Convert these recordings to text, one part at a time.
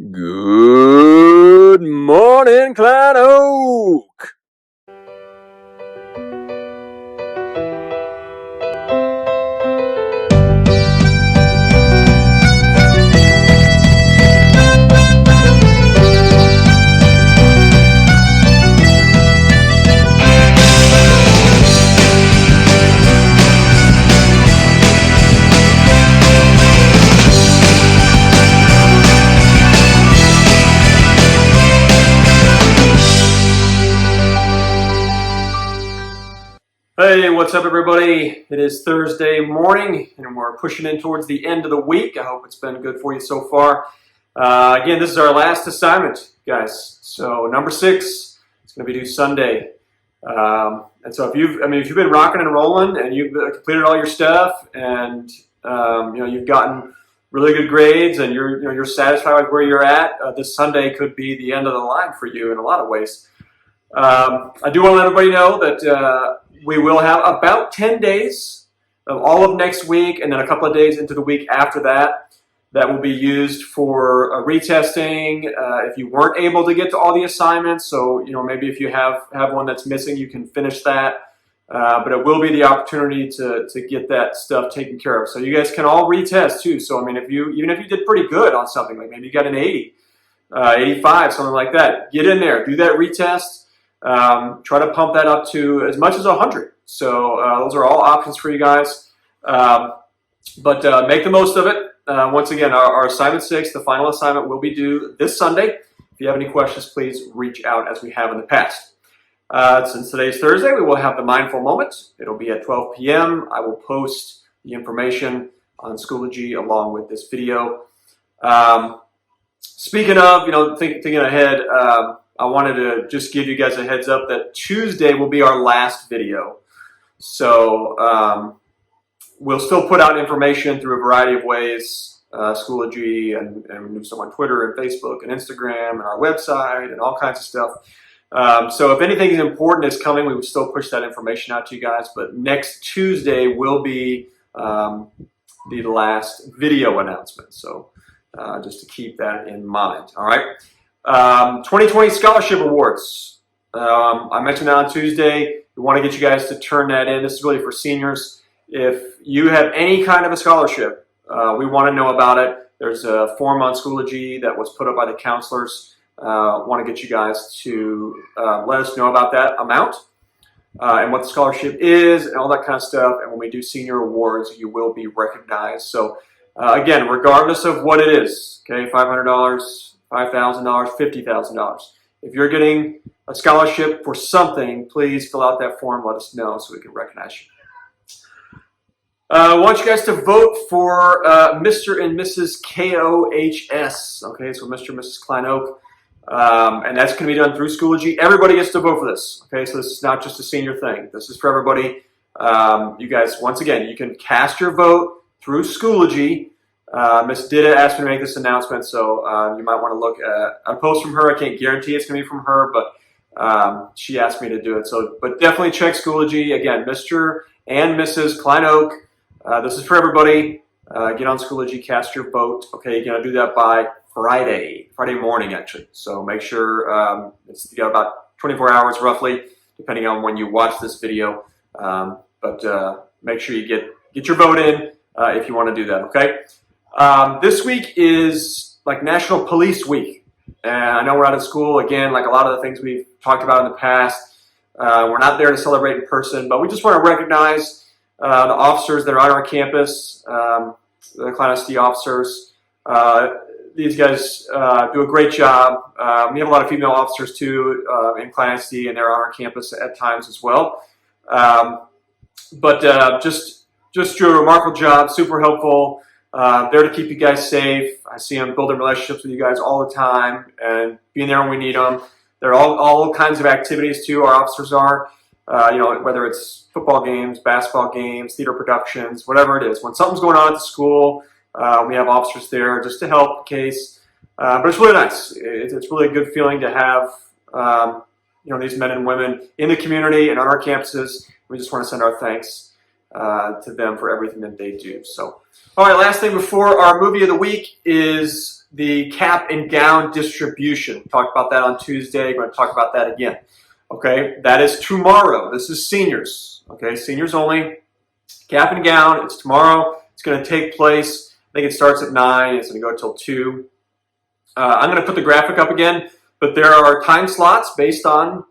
Good morning, Klein Oak. Hey, what's up, everybody? It is Thursday morning, and we're pushing in towards the end of the week. I hope it's been good for you so far. Again, this is our last assignment, guys. So number 6, it's going to be due Sunday. And so if you've been rocking and rolling, and you've completed all your stuff, and you've gotten really good grades, and you're satisfied with where you're at, this Sunday could be the end of the line for you in a lot of ways. I do want to let everybody know that we will have about 10 days of all of next week, and then a couple of days into the week after that will be used for retesting. If you weren't able to get to all the assignments, so maybe if you have one that's missing, you can finish that. But it will be the opportunity to get that stuff taken care of. So you guys can all retest too. So I mean, even if you did pretty good on something, like maybe you got an 80, 85, something like that, get in there, do that retest. Try to pump that up to as much as 100. So those are all options for you guys. But make the most of it. Once again, our assignment 6, the final assignment, will be due this Sunday. If you have any questions, please reach out as we have in the past. Since today's Thursday, we will have the Mindful Moment. It'll be at 12 p.m. I will post the information on Schoology along with this video. Speaking of, thinking ahead, I wanted to just give you guys a heads up that Tuesday will be our last video. So we'll still put out information through a variety of ways, Schoology, and we do some on Twitter and Facebook and Instagram and our website and all kinds of stuff. So if anything important is coming, we will still push that information out to you guys. But next Tuesday will be the last video announcement. So just to keep that in mind. All right. 2020 Scholarship Awards. I mentioned that on Tuesday. We want to get you guys to turn that in. This is really for seniors. If you have any kind of a scholarship, we want to know about it. There's a form on Schoology that was put up by the counselors. Want to get you guys to let us know about that amount and what the scholarship is and all that kind of stuff. And when we do senior awards, you will be recognized. So again, regardless of what it is, okay, $500, $5,000, $50,000. If you're getting a scholarship for something, please fill out that form. Let us know so we can recognize you. I want you guys to vote for Mr. and Mrs. KOHS. Okay, so Mr. and Mrs. Klein Oak. And that's going to be done through Schoology. Everybody gets to vote for this. Okay, so this is not just a senior thing. This is for everybody. You guys, once again, you can cast your vote through Schoology. Miss Dida asked me to make this announcement, so you might want to look at a post from her. I can't guarantee it's going to be from her, but she asked me to do it. So, but definitely check Schoology. Again, Mr. and Mrs. Klein Oak. This is for everybody. Get on Schoology, cast your vote. Okay, you're going to do that by Friday morning, actually. So make sure you got about 24 hours roughly, depending on when you watch this video. But make sure you get your vote in if you want to do that. Okay. This week is like National Police Week, and I know we're out of school again, like a lot of the things we've talked about in the past. We're not there to celebrate in person, but we just want to recognize the officers that are on our campus, the Klein SD officers. These guys do a great job. We have a lot of female officers too in Klein SD, and they're on our campus at times as well. But just do a remarkable job, super helpful. There to keep you guys safe. I see them building relationships with you guys all the time and being there when we need them. There are all kinds of activities too. Our officers are, whether it's football games, basketball games, theater productions, whatever it is. When something's going on at the school, we have officers there just to help in case. But it's really nice. It's really a good feeling to have, these men and women in the community and on our campuses. We just want to send our thanks to them for everything that they do. So, all right, last thing before our movie of the week is the cap and gown distribution. Talked about that on Tuesday. We're going to talk about that again. Okay, that is tomorrow. This is seniors. Okay, seniors only. Cap and gown. It's tomorrow. It's going to take place. I think it starts at 9. It's going to go until 2. I'm going to put the graphic up again, but there are time slots based on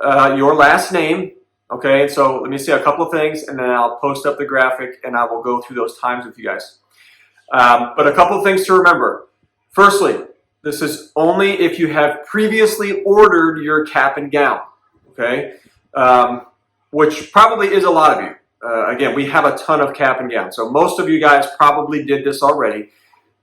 your last name. Okay, so let me say a couple of things, and then I'll post up the graphic, and I will go through those times with you guys. But a couple of things to remember. Firstly, this is only if you have previously ordered your cap and gown, okay, which probably is a lot of you. Again, we have a ton of cap and gown, so most of you guys probably did this already.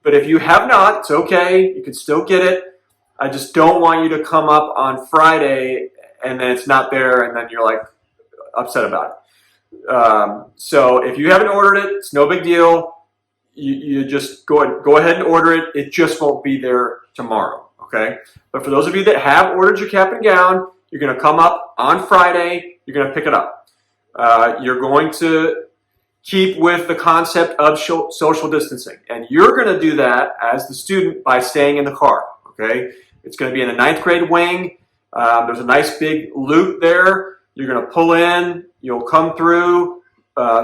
But if you have not, it's okay. You can still get it. I just don't want you to come up on Friday and then it's not there, and then you're like upset about it. So if you haven't ordered it, it's no big deal. You just go ahead and order it. It just won't be there tomorrow, okay? But for those of you that have ordered your cap and gown, you're going to come up on Friday. You're going to pick it up. You're going to keep with the concept of social distancing. And you're going to do that as the student by staying in the car, okay? It's going to be in the 9th grade wing. There's a nice big loop there. You're going to pull in. You'll come through.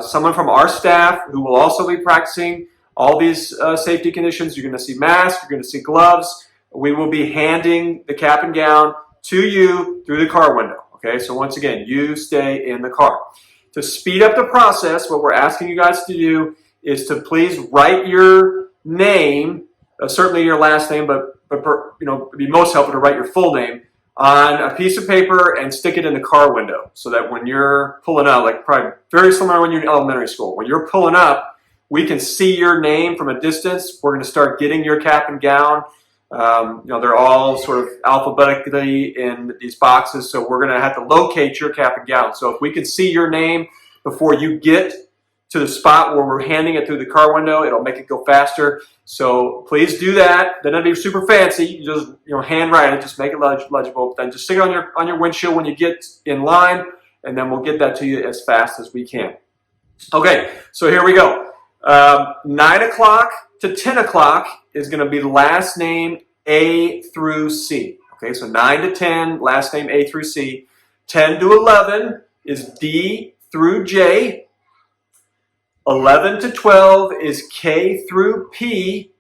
Someone from our staff who will also be practicing all these safety conditions. You're going to see masks. You're going to see gloves. We will be handing the cap and gown to you through the car window. Okay, so once again, you stay in the car. To speed up the process, what we're asking you guys to do is to please write your name, certainly your last name, but you know, it'd be most helpful to write your full name on a piece of paper and stick it in the car window, so that when you're pulling up, like probably very similar when you're in elementary school, when you're pulling up, we can see your name from a distance. We're going to start getting your cap and gown. You know, they're all sort of alphabetically in these boxes, so we're going to have to locate your cap and gown. So if we can see your name before you get to the spot where we're handing it through the car window, it'll make it go faster. So please do that. Then it'll be super fancy. You just hand write it, just make it legible. Then just stick it on your windshield when you get in line, and then we'll get that to you as fast as we can. Okay, so here we go. 9 o'clock to 10 o'clock is going to be the last name A through C. Okay, so 9 to 10, last name A through C. 10 to 11 is D through J. 11 to 12 is K through P.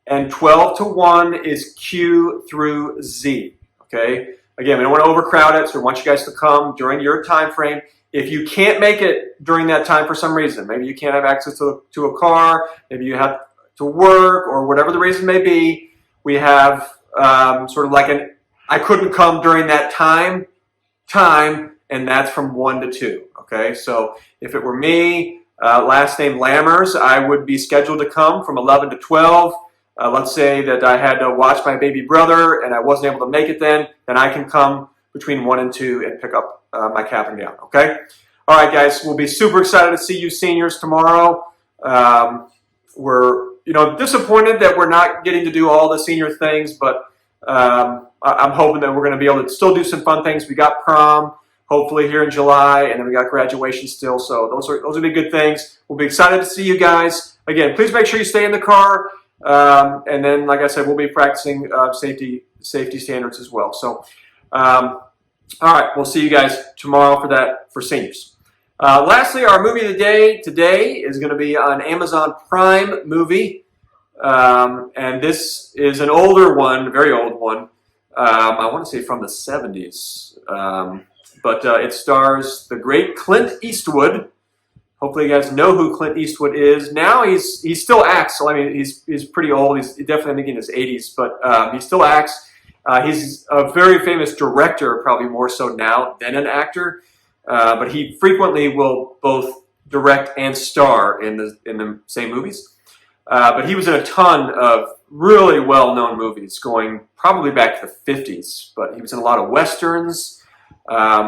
And 12 to 1 is Q through Z. Okay, again, we don't want to overcrowd it, so we want you guys to come during your time frame. If you can't make it during that time for some reason, maybe you can't have access to a car, maybe you have to work, or whatever the reason may be, we have sort of like I couldn't come during that time, and that's from 1 to 2. Okay, so if it were me, last name Lammers, I would be scheduled to come from 11 to 12. Let's say that I had to watch my baby brother and I wasn't able to make it then I can come between 1 and 2 and pick up my cap and gown, okay? All right, guys, we'll be super excited to see you seniors tomorrow. We're disappointed that we're not getting to do all the senior things, but I'm hoping that we're going to be able to still do some fun things. We got prom, hopefully here in July, and then we got graduation still, so those will be good things. We'll be excited to see you guys. Again, please make sure you stay in the car, and then, like I said, we'll be practicing safety standards as well. So, all right, we'll see you guys tomorrow for seniors. Lastly, our movie of the day today is going to be an Amazon Prime movie, and this is an older one, a very old one. I want to say from the 70s, but it stars the great Clint Eastwood. Hopefully, you guys know who Clint Eastwood is. Now he still acts. So I mean, he's pretty old. He's definitely, I think, in his 80s, but he still acts. He's a very famous director, probably more so now than an actor, but he frequently will both direct and star in the same movies. But he was in a ton of really well-known movies going probably back to the 50s, but he was in a lot of Westerns.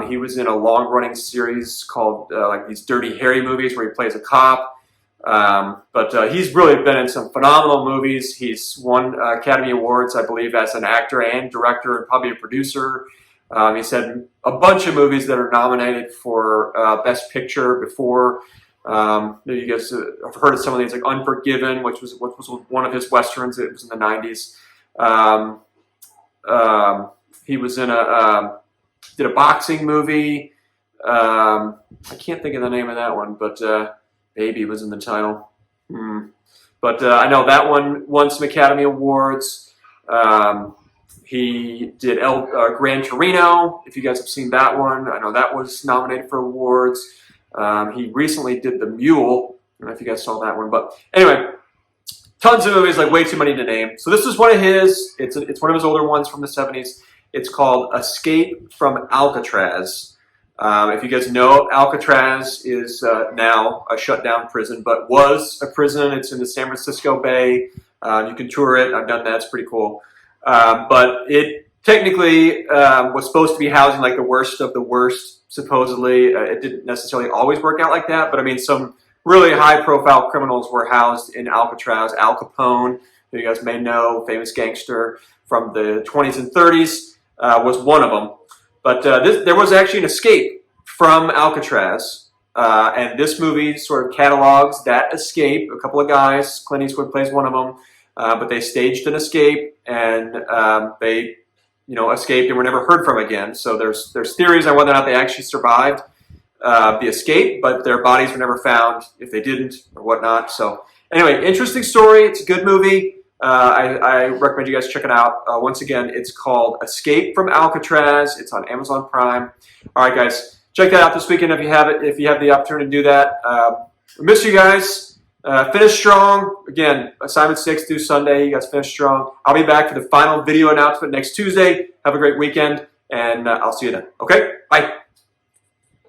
He was in a long-running series called like these Dirty Harry movies where he plays a cop. But he's really been in some phenomenal movies. He's won Academy Awards, I believe, as an actor and director and probably a producer. He's had a bunch of movies that are nominated for Best Picture before. You guys have heard of some of these, like Unforgiven, which was one of his westerns. It was in the 90s. He was in did a boxing movie. I can't think of the name of that one, but Baby was in the title. But I know that one won some Academy Awards. He did Gran Torino, if you guys have seen that one. I know that was nominated for awards. He recently did The Mule. I don't know if you guys saw that one. But anyway, tons of movies, like way too many to name. So this is one of his. It's one of his older ones from the 70s. It's called Escape from Alcatraz. If you guys know, Alcatraz is now a shut down prison, but was a prison. It's in the San Francisco Bay. You can tour it. I've done that. It's pretty cool. But it technically was supposed to be housing like the worst of the worst, supposedly. It didn't necessarily always work out like that, but I mean, some really high-profile criminals were housed in Alcatraz. Al Capone, who you guys may know, famous gangster from the 20s and 30s, was one of them. But there was actually an escape from Alcatraz, and this movie sort of catalogs that escape. A couple of guys, Clint Eastwood plays one of them, but they staged an escape, and they, escaped and were never heard from again. So there's theories on whether or not they actually survived the escape, but their bodies were never found if they didn't or whatnot. So anyway, interesting story. It's a good movie. I recommend you guys check it out. Once again, it's called Escape from Alcatraz. It's on Amazon Prime. All right, guys, check that out this weekend if you have it. If you have the opportunity to do that, we miss you guys. Finish strong. Again, assignment 6 through Sunday. You guys finish strong. I'll be back for the final video announcement next Tuesday. Have a great weekend, and I'll see you then. Okay, bye.